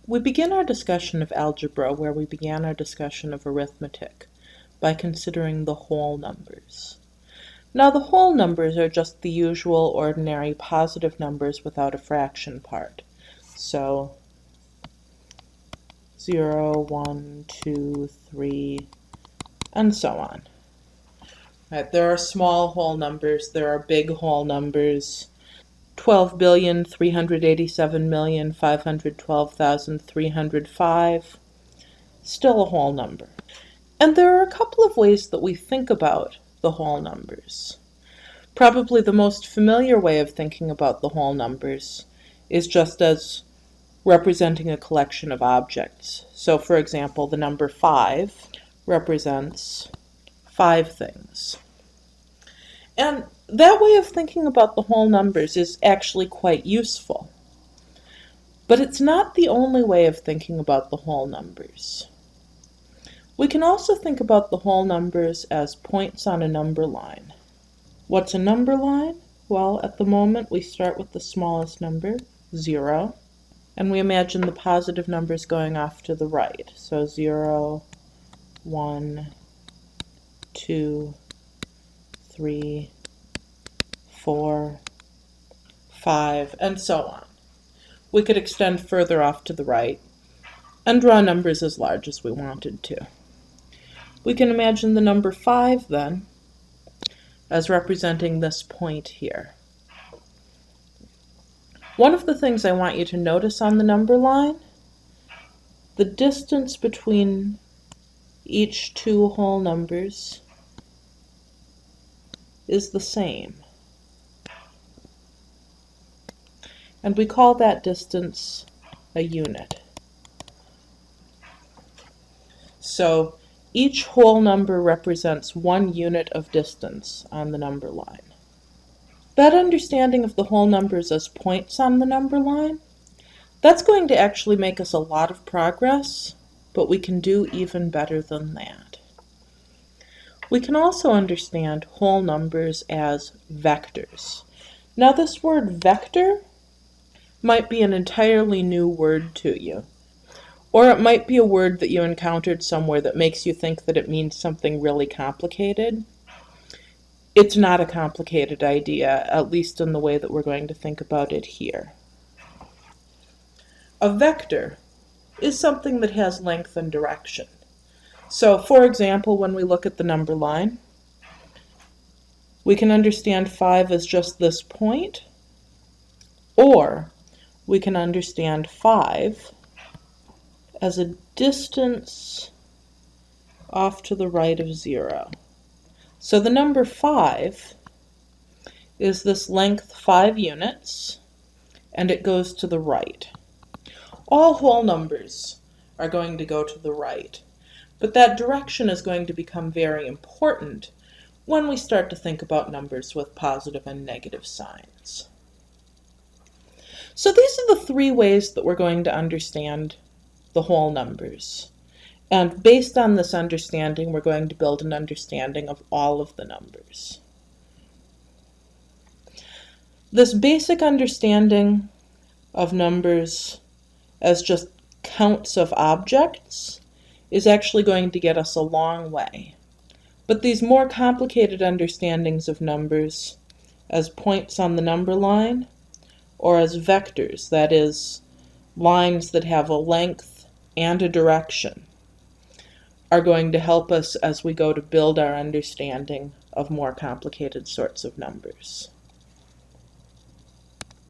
We begin our discussion of algebra where we began our discussion of arithmetic, by considering the whole numbers. Now the whole numbers are just the usual ordinary positive numbers without a fraction part. So 0, 1, 2, 3, and so on. Right, there are small whole numbers, there are big whole numbers. 12,387,512,305, still a whole number. And there are a couple of ways that we think about the whole numbers. Probably the most familiar way of thinking about the whole numbers is just as representing a collection of objects. So for example, the number 5 represents 5 things. And that way of thinking about the whole numbers is actually quite useful. But it's not the only way of thinking about the whole numbers. We can also think about the whole numbers as points on a number line. What's a number line? Well, at the moment we start with the smallest number, 0, and we imagine the positive numbers going off to the right. So 0, 1, 2, 3, 4, 5, and so on. We could extend further off to the right and draw numbers as large as we wanted to. We can imagine the number 5 then as representing this point here. One of the things I want you to notice on the number line, the distance between each two whole numbers is the same. And we call that distance a unit. So each whole number represents 1 unit of distance on the number line. That understanding of the whole numbers as points on the number line, that's going to actually make us a lot of progress, but we can do even better than that. We can also understand whole numbers as vectors. Now this word vector might be an entirely new word to you. Or it might be a word that you encountered somewhere that makes you think that it means something really complicated. It's not a complicated idea, at least in the way that we're going to think about it here. A vector is something that has length and direction. So, for example, when we look at the number line, we can understand 5 as just this point, or we can understand 5 as a distance off to the right of 0. So the number 5 is this length 5 units, and it goes to the right. All whole numbers are going to go to the right, but that direction is going to become very important when we start to think about numbers with positive and negative signs. So these are the 3 ways that we're going to understand the whole numbers. And based on this understanding, we're going to build an understanding of all of the numbers. This basic understanding of numbers as just counts of objects is actually going to get us a long way. But these more complicated understandings of numbers as points on the number line, or as vectors, that is, lines that have a length and a direction, are going to help us as we go to build our understanding of more complicated sorts of numbers.